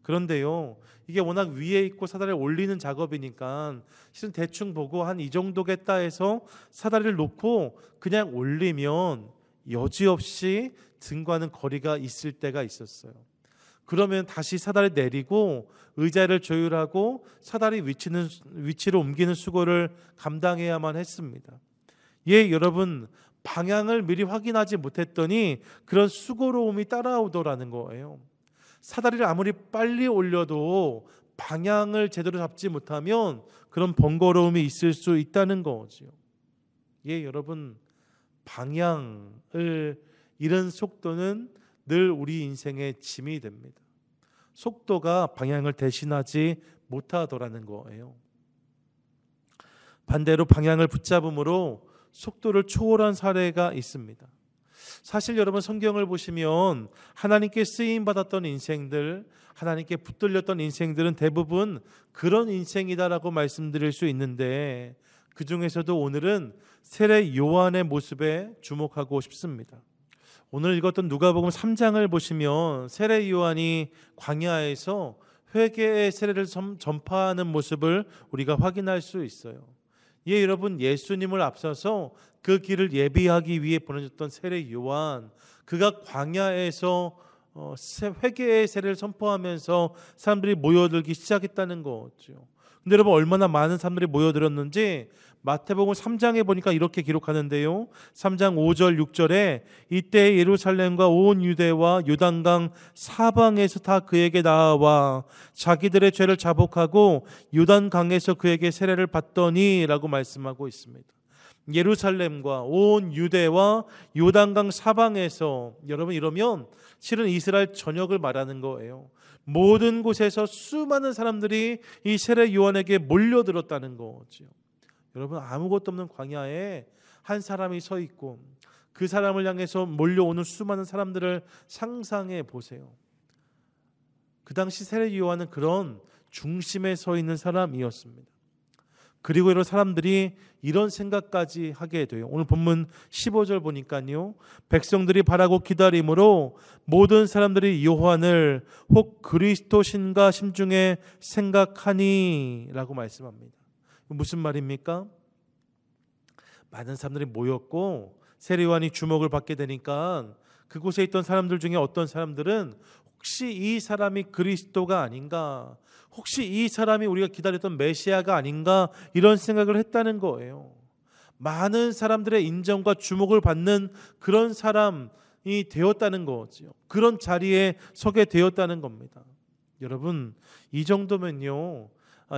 그런데요, 이게 워낙 위에 있고 사다리를 올리는 작업이니까 실은 대충 보고 한 이 정도겠다 해서 사다리를 놓고 그냥 올리면 여지없이 등과는 거리가 있을 때가 있었어요. 그러면 다시 사다리 내리고 의자를 조율하고 사다리 위치로 옮기는 수고를 감당해야만 했습니다. 예, 여러분, 방향을 미리 확인하지 못했더니 그런 수고로움이 따라오더라는 거예요. 사다리를 아무리 빨리 올려도 방향을 제대로 잡지 못하면 그런 번거로움이 있을 수 있다는 거죠. 예, 여러분, 방향을 잃은 속도는 늘 우리 인생의 짐이 됩니다. 속도가 방향을 대신하지 못하더라는 거예요. 반대로 방향을 붙잡음으로 속도를 초월한 사례가 있습니다. 사실 여러분, 성경을 보시면 하나님께 쓰임받았던 인생들, 하나님께 붙들렸던 인생들은 대부분 그런 인생이다라고 말씀드릴 수 있는데, 그 중에서도 오늘은 세례 요한의 모습에 주목하고 싶습니다. 오늘 읽었던 누가복음 3장을 보시면 세례 요한이 광야에서 회개의 세례를 전파하는 모습을 우리가 확인할 수 있어요. 예, 여러분, 예수님을 앞서서 그 길을 예비하기 위해 보내졌던 세례 요한, 그가 광야에서 회개의 세례를 선포하면서 사람들이 모여들기 시작했다는 거죠. 근데 여러분, 얼마나 많은 사람들이 모여들었는지 마태복음 3장에 보니까 이렇게 기록하는데요. 3장 5절 6절에 이때 예루살렘과 온 유대와 요단강 사방에서 다 그에게 나아와 자기들의 죄를 자복하고 요단강에서 그에게 세례를 받더니 라고 말씀하고 있습니다. 예루살렘과 온 유대와 요단강 사방에서, 여러분, 이러면 실은 이스라엘 전역을 말하는 거예요. 모든 곳에서 수많은 사람들이 이 세례 요한에게 몰려들었다는 거죠. 여러분, 아무것도 없는 광야에 한 사람이 서 있고 그 사람을 향해서 몰려오는 수많은 사람들을 상상해 보세요. 그 당시 세례 요한은 그런 중심에 서 있는 사람이었습니다. 그리고 이런 사람들이 이런 생각까지 하게 돼요. 오늘 본문 15절 보니까요, 백성들이 바라고 기다림으로 모든 사람들이 요한을 혹 그리스도신가 심중에 생각하니 라고 말씀합니다. 무슨 말입니까? 많은 사람들이 모였고 세례 요한이 주목을 받게 되니까 그곳에 있던 사람들 중에 어떤 사람들은 혹시 이 사람이 그리스도가 아닌가, 혹시 이 사람이 우리가 기다렸던 메시아가 아닌가, 이런 생각을 했다는 거예요. 많은 사람들의 인정과 주목을 받는 그런 사람이 되었다는 거죠. 그런 자리에 서게 되었다는 겁니다. 여러분, 이 정도면요,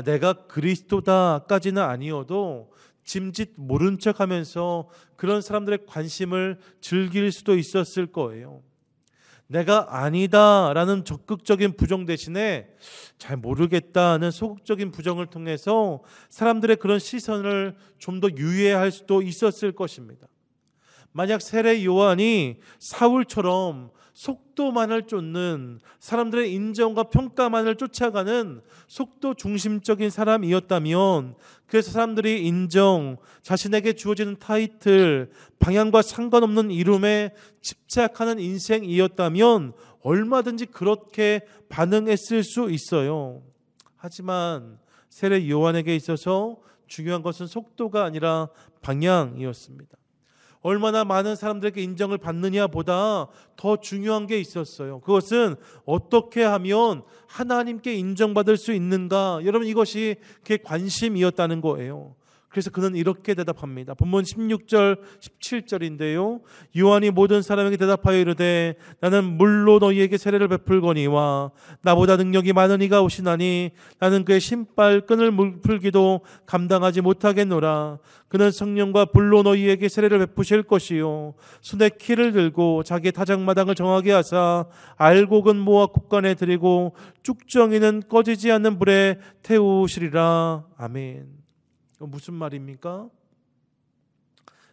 내가 그리스도다까지는 아니어도 짐짓 모른 척하면서 그런 사람들의 관심을 즐길 수도 있었을 거예요. 내가 아니다라는 적극적인 부정 대신에 잘 모르겠다는 소극적인 부정을 통해서 사람들의 그런 시선을 좀 더 유예할 수도 있었을 것입니다. 만약 세례 요한이 사울처럼 속도만을 쫓는, 사람들의 인정과 평가만을 쫓아가는 속도 중심적인 사람이었다면, 그래서 사람들이 인정, 자신에게 주어지는 타이틀, 방향과 상관없는 이름에 집착하는 인생이었다면 얼마든지 그렇게 반응했을 수 있어요. 하지만 세례 요한에게 있어서 중요한 것은 속도가 아니라 방향이었습니다. 얼마나 많은 사람들에게 인정을 받느냐 보다 더 중요한 게 있었어요. 그것은 어떻게 하면 하나님께 인정받을 수 있는가, 여러분, 이것이 그의 관심이었다는 거예요. 그래서 그는 이렇게 대답합니다. 본문 16절 17절인데요. 요한이 모든 사람에게 대답하여 이르되 나는 물로 너희에게 세례를 베풀거니와 나보다 능력이 많은 이가 오시나니 나는 그의 신발 끈을 풀기도 감당하지 못하겠노라. 그는 성령과 불로 너희에게 세례를 베푸실 것이요 손에 키를 들고 자기의 타작마당을 정하게 하사 알곡은 모아 곳간에 들이고 쭉정이는 꺼지지 않는 불에 태우시리라. 아멘. 무슨 말입니까?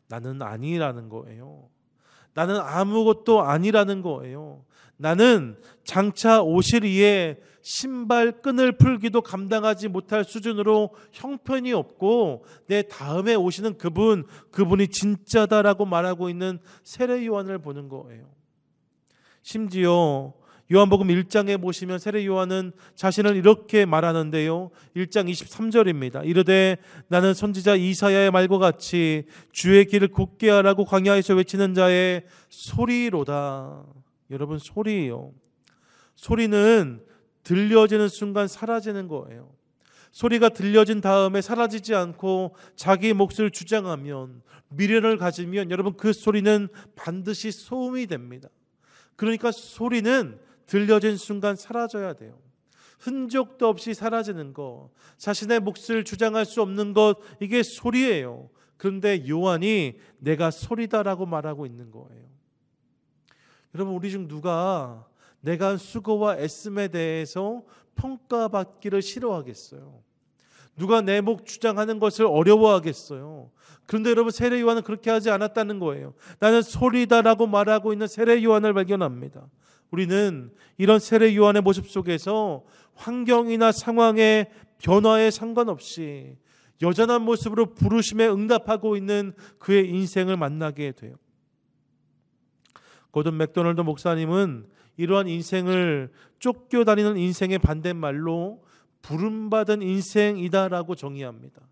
나는 아니라는 거예요. 나는 아무것도 아니라는 거예요. 나는 장차 오실 이에 신발 끈을 풀기도 감당하지 못할 수준으로 형편이 없고 내 다음에 오시는 그분이 진짜다라고 말하고 있는 세례 요한을 보는 거예요. 심지어 요한복음 1장에 보시면 세례 요한은 자신을 이렇게 말하는데요. 1장 23절입니다. 이르되 나는 선지자 이사야의 말과 같이 주의 길을 곧게 하라고 광야에서 외치는 자의 소리로다. 여러분, 소리예요. 소리는 들려지는 순간 사라지는 거예요. 소리가 들려진 다음에 사라지지 않고 자기 몫을 주장하면, 미련을 가지면 여러분 그 소리는 반드시 소음이 됩니다. 그러니까 소리는 들려진 순간 사라져야 돼요. 흔적도 없이 사라지는 것, 자신의 몫을 주장할 수 없는 것, 이게 소리예요. 그런데 요한이 내가 소리다라고 말하고 있는 거예요. 여러분, 우리 중 누가 내가 한 수고와 애씀에 대해서 평가받기를 싫어하겠어요? 누가 내 몫 주장하는 것을 어려워하겠어요? 그런데 여러분, 세례 요한은 그렇게 하지 않았다는 거예요. 나는 소리다라고 말하고 있는 세례 요한을 발견합니다. 우리는 이런 세례 요한의 모습 속에서 환경이나 상황의 변화에 상관없이 여전한 모습으로 부르심에 응답하고 있는 그의 인생을 만나게 돼요. 고든 맥도널드 목사님은 이러한 인생을 쫓겨다니는 인생의 반대말로 부름받은 인생이다라고 정의합니다.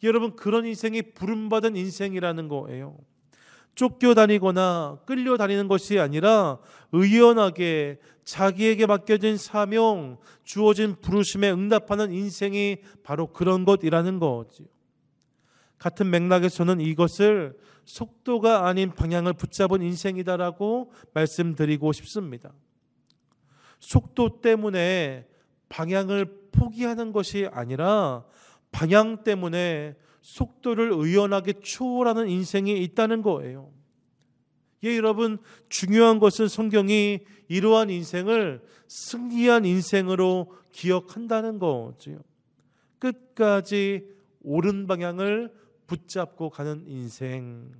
여러분, 그런 인생이 부름받은 인생이라는 거예요. 쫓겨다니거나 끌려다니는 것이 아니라 의연하게 자기에게 맡겨진 사명, 주어진 부르심에 응답하는 인생이 바로 그런 것이라는 거지요. 같은 맥락에서는 이것을 속도가 아닌 방향을 붙잡은 인생이다라고 말씀드리고 싶습니다. 속도 때문에 방향을 포기하는 것이 아니라 방향 때문에 속도를 의연하게 초월하는 인생이 있다는 거예요. 예, 여러분, 중요한 것은 성경이 이러한 인생을 승리한 인생으로 기억한다는 거죠. 끝까지 옳은 방향을 붙잡고 가는 인생.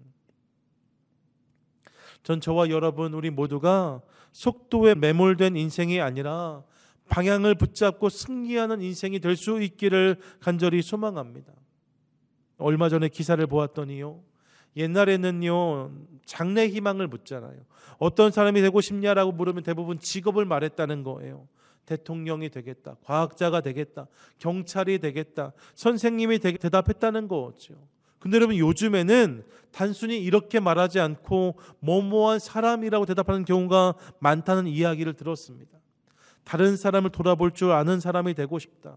전 저와 여러분, 우리 모두가 속도에 매몰된 인생이 아니라 방향을 붙잡고 승리하는 인생이 될 수 있기를 간절히 소망합니다. 얼마 전에 기사를 보았더니요, 옛날에는요 장래 희망을 묻잖아요. 어떤 사람이 되고 싶냐라고 물으면 대부분 직업을 말했다는 거예요. 대통령이 되겠다, 과학자가 되겠다, 경찰이 되겠다, 선생님이 대답했다는 거죠. 근데 여러분, 요즘에는 단순히 이렇게 말하지 않고 뭐뭐한 사람이라고 대답하는 경우가 많다는 이야기를 들었습니다. 다른 사람을 돌아볼 줄 아는 사람이 되고 싶다.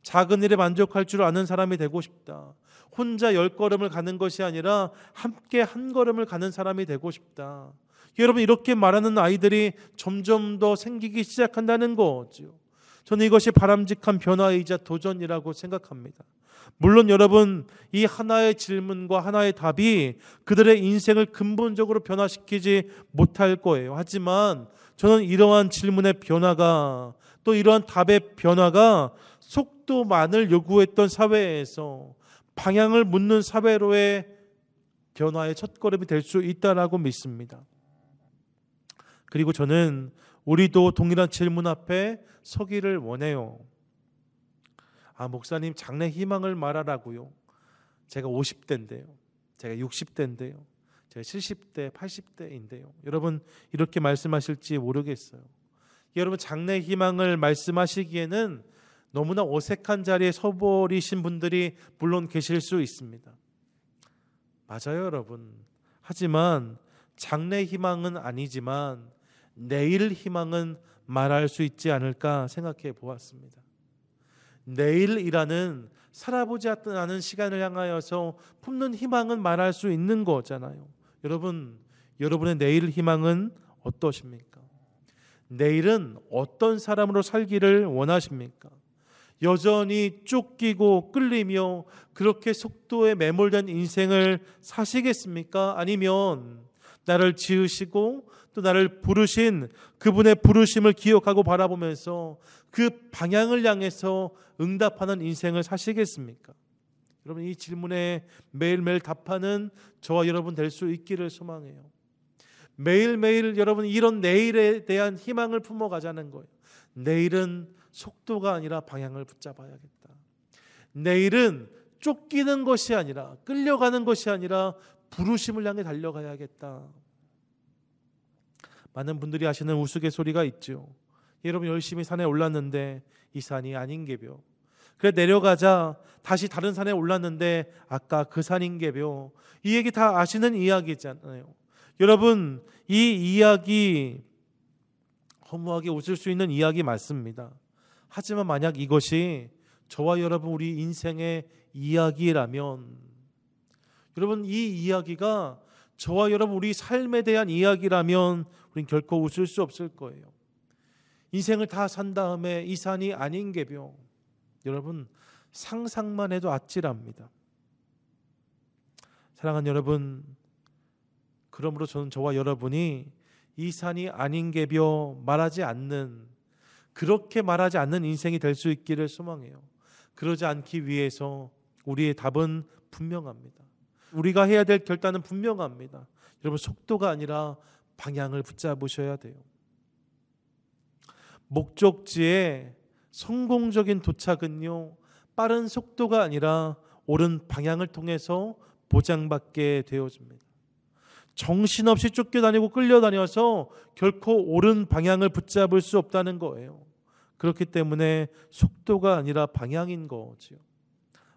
작은 일에 만족할 줄 아는 사람이 되고 싶다. 혼자 10걸음을 가는 것이 아니라 함께 한 걸음을 가는 사람이 되고 싶다. 여러분, 이렇게 말하는 아이들이 점점 더 생기기 시작한다는 거죠. 저는 이것이 바람직한 변화이자 도전이라고 생각합니다. 물론 여러분, 이 하나의 질문과 하나의 답이 그들의 인생을 근본적으로 변화시키지 못할 거예요. 하지만 저는 이러한 질문의 변화가, 또 이러한 답의 변화가 속도만을 요구했던 사회에서 방향을 묻는 사회로의 변화의 첫걸음이 될 수 있다라고 믿습니다. 그리고 저는 우리도 동일한 질문 앞에 서기를 원해요. 목사님, 장래 희망을 말하라고요. 제가 50대인데요. 제가 60대인데요. 제가 70대, 80대인데요. 여러분, 이렇게 말씀하실지 모르겠어요. 여러분, 장래 희망을 말씀하시기에는 너무나 어색한 자리에 서버리신 분들이 물론 계실 수 있습니다. 맞아요, 여러분. 하지만 장래 희망은 아니지만 내일 희망은 말할 수 있지 않을까 생각해 보았습니다. 내일이라는 살아보지 않은 시간을 향하여서 품는 희망은 말할 수 있는 거잖아요. 여러분, 여러분의 내일 희망은 어떠십니까? 내일은 어떤 사람으로 살기를 원하십니까? 여전히 쫓기고 끌리며 그렇게 속도에 매몰된 인생을 사시겠습니까? 아니면 나를 지으시고 또 나를 부르신 그분의 부르심을 기억하고 바라보면서 그 방향을 향해서 응답하는 인생을 사시겠습니까? 여러분, 이 질문에 매일매일 답하는 저와 여러분 될 수 있기를 소망해요. 매일매일 여러분, 이런 내일에 대한 희망을 품어가자는 거예요. 내일은 속도가 아니라 방향을 붙잡아야겠다. 내일은 쫓기는 것이 아니라, 끌려가는 것이 아니라 부르심을 향해 달려가야겠다. 많은 분들이 아시는 우스갯소리가 있죠. 여러분, 열심히 산에 올랐는데 이 산이 아닌게벼. 그래 내려가자 다시 다른 산에 올랐는데 아까 그 산인게벼. 이 얘기 다 아시는 이야기잖아요. 여러분, 이 이야기 허무하게 웃을 수 있는 이야기 맞습니다. 하지만 만약 이것이 저와 여러분 우리 인생의 이야기라면, 여러분, 이 이야기가 저와 여러분 우리 삶에 대한 이야기라면 우린 결코 웃을 수 없을 거예요. 인생을 다 산 다음에 이 산이 아닌게벼. 여러분, 상상만 해도 아찔합니다. 사랑하는 여러분, 그러므로 저는 저와 여러분이 이 산이 아닌게벼 말하지 않는, 그렇게 말하지 않는 인생이 될 수 있기를 소망해요. 그러지 않기 위해서 우리의 답은 분명합니다. 우리가 해야 될 결단은 분명합니다. 여러분, 속도가 아니라 방향을 붙잡으셔야 돼요. 목적지에 성공적인 도착은요, 빠른 속도가 아니라 옳은 방향을 통해서 보장받게 되어집니다. 정신없이 쫓겨다니고 끌려다녀서 결코 옳은 방향을 붙잡을 수 없다는 거예요. 그렇기 때문에 속도가 아니라 방향인 거죠.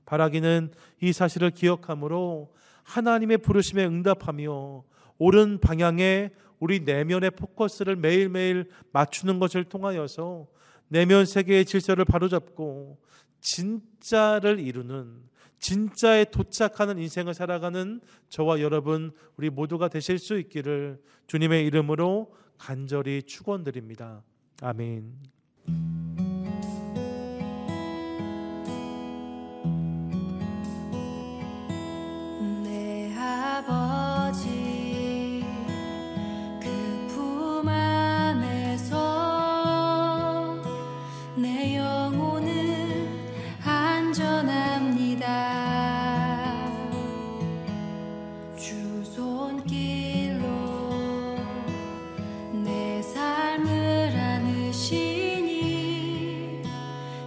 바라기는 이 사실을 기억함으로 하나님의 부르심에 응답하며 옳은 방향에 우리 내면의 포커스를 매일매일 맞추는 것을 통하여서 내면 세계의 질서를 바로잡고 진짜를 이루는, 진짜에 도착하는 인생을 살아가는 저와 여러분 우리 모두가 되실 수 있기를 주님의 이름으로 간절히 축원드립니다. 아멘. 내 아버지 그 품 안에서 내 영혼은 안전합니다. 주 손길로 내 삶을 안으시니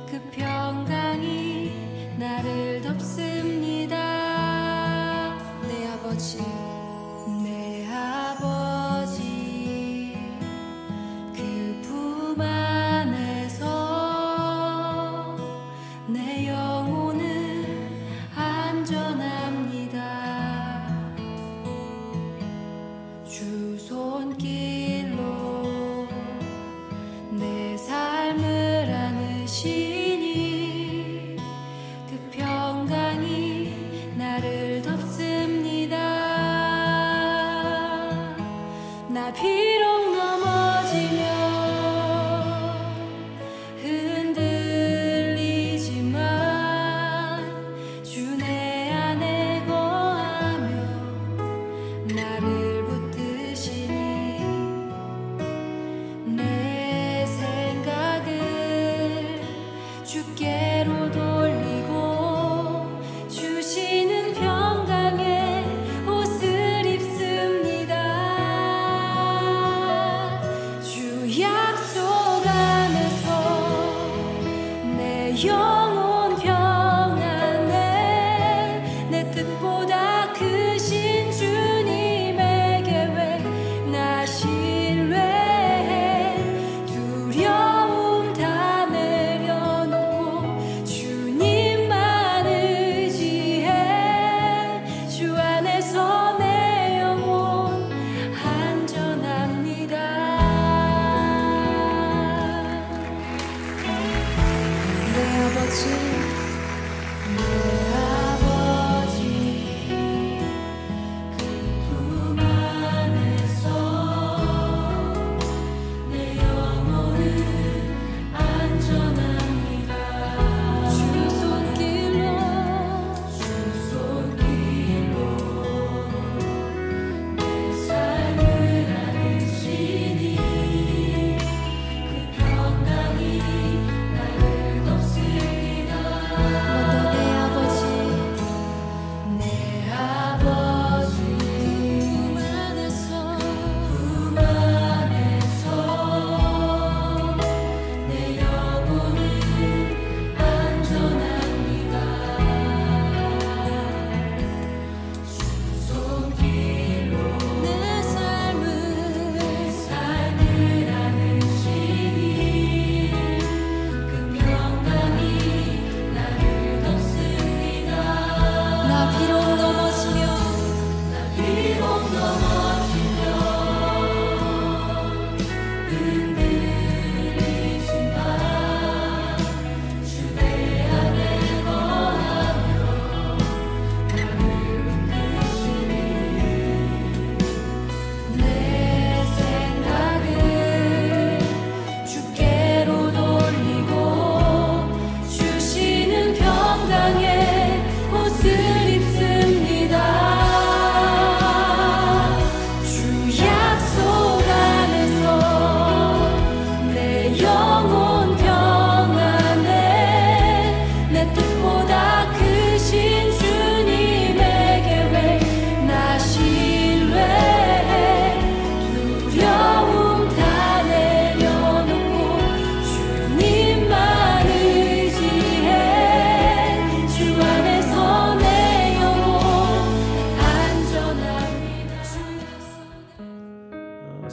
그 평강이 나를 덮습니다. 내 아버지 그 품 안에서 내 영혼은 안전합니다. 주 손길로 내 삶을 안으시니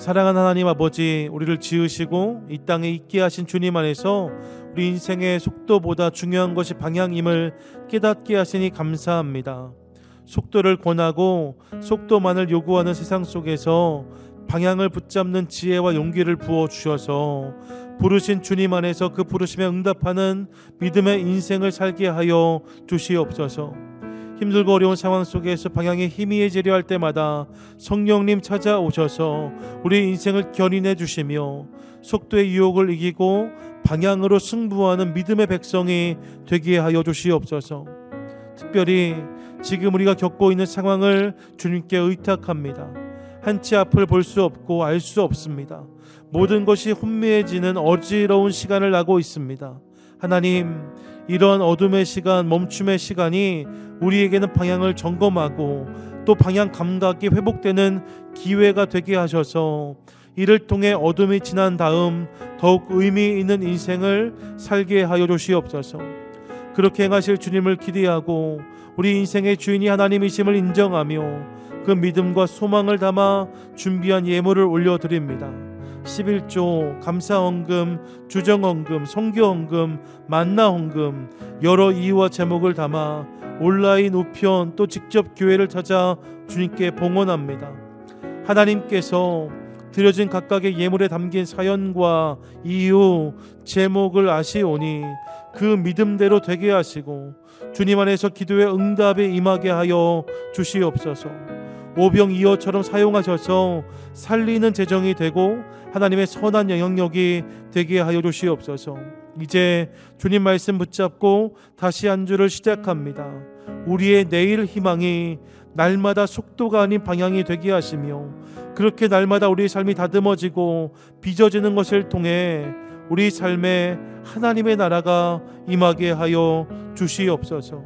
사랑하는 하나님 아버지, 우리를 지으시고 이 땅에 있게 하신 주님 안에서 우리 인생의 속도보다 중요한 것이 방향임을 깨닫게 하시니 감사합니다. 속도를 권하고 속도만을 요구하는 세상 속에서 방향을 붙잡는 지혜와 용기를 부어주셔서 부르신 주님 안에서 그 부르심에 응답하는 믿음의 인생을 살게 하여 주시옵소서. 힘들고 어려운 상황 속에서 방향이 희미해지려 할 때마다 성령님 찾아오셔서 우리 인생을 견인해 주시며 속도의 유혹을 이기고 방향으로 승부하는 믿음의 백성이 되게 하여 주시옵소서. 특별히 지금 우리가 겪고 있는 상황을 주님께 의탁합니다. 한치 앞을 볼 수 없고 알 수 없습니다. 모든 것이 혼미해지는 어지러운 시간을 나고 있습니다. 하나님, 이런 어둠의 시간, 멈춤의 시간이 우리에게는 방향을 점검하고 또 방향 감각이 회복되는 기회가 되게 하셔서 이를 통해 어둠이 지난 다음 더욱 의미 있는 인생을 살게 하여 주시옵소서. 그렇게 행하실 주님을 기대하고 우리 인생의 주인이 하나님이심을 인정하며 그 믿음과 소망을 담아 준비한 예물을 올려드립니다. 11조, 감사헌금, 주정헌금, 성교헌금, 만나헌금 여러 이유와 제목을 담아 온라인 우편 또 직접 교회를 찾아 주님께 봉헌합니다. 하나님께서 드려진 각각의 예물에 담긴 사연과 이유, 제목을 아시오니 그 믿음대로 되게 하시고 주님 안에서 기도의 응답에 임하게 하여 주시옵소서. 오병이어처럼 사용하셔서 살리는 재정이 되고 하나님의 선한 영향력이 되게 하여 주시옵소서. 이제 주님 말씀 붙잡고 다시 한 주를 시작합니다. 우리의 내일 희망이 날마다 속도가 아닌 방향이 되게 하시며 그렇게 날마다 우리의 삶이 다듬어지고 빚어지는 것을 통해 우리 삶에 하나님의 나라가 임하게 하여 주시옵소서.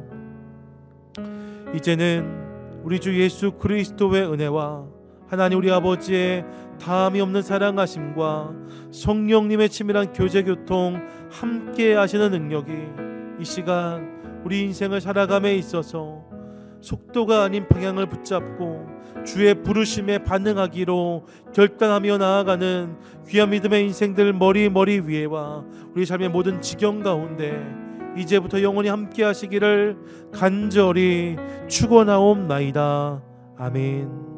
이제는 우리 주 예수 그리스도의 은혜와 하나님 우리 아버지의 다함이 없는 사랑하심과 성령님의 치밀한 교제 교통 함께 하시는 능력이 이 시간 우리 인생을 살아감에 있어서 속도가 아닌 방향을 붙잡고 주의 부르심에 반응하기로 결단하며 나아가는 귀한 믿음의 인생들 머리 위에와 우리 삶의 모든 지경 가운데 이제부터 영원히 함께 하시기를 간절히 축원하옵나이다. 아멘.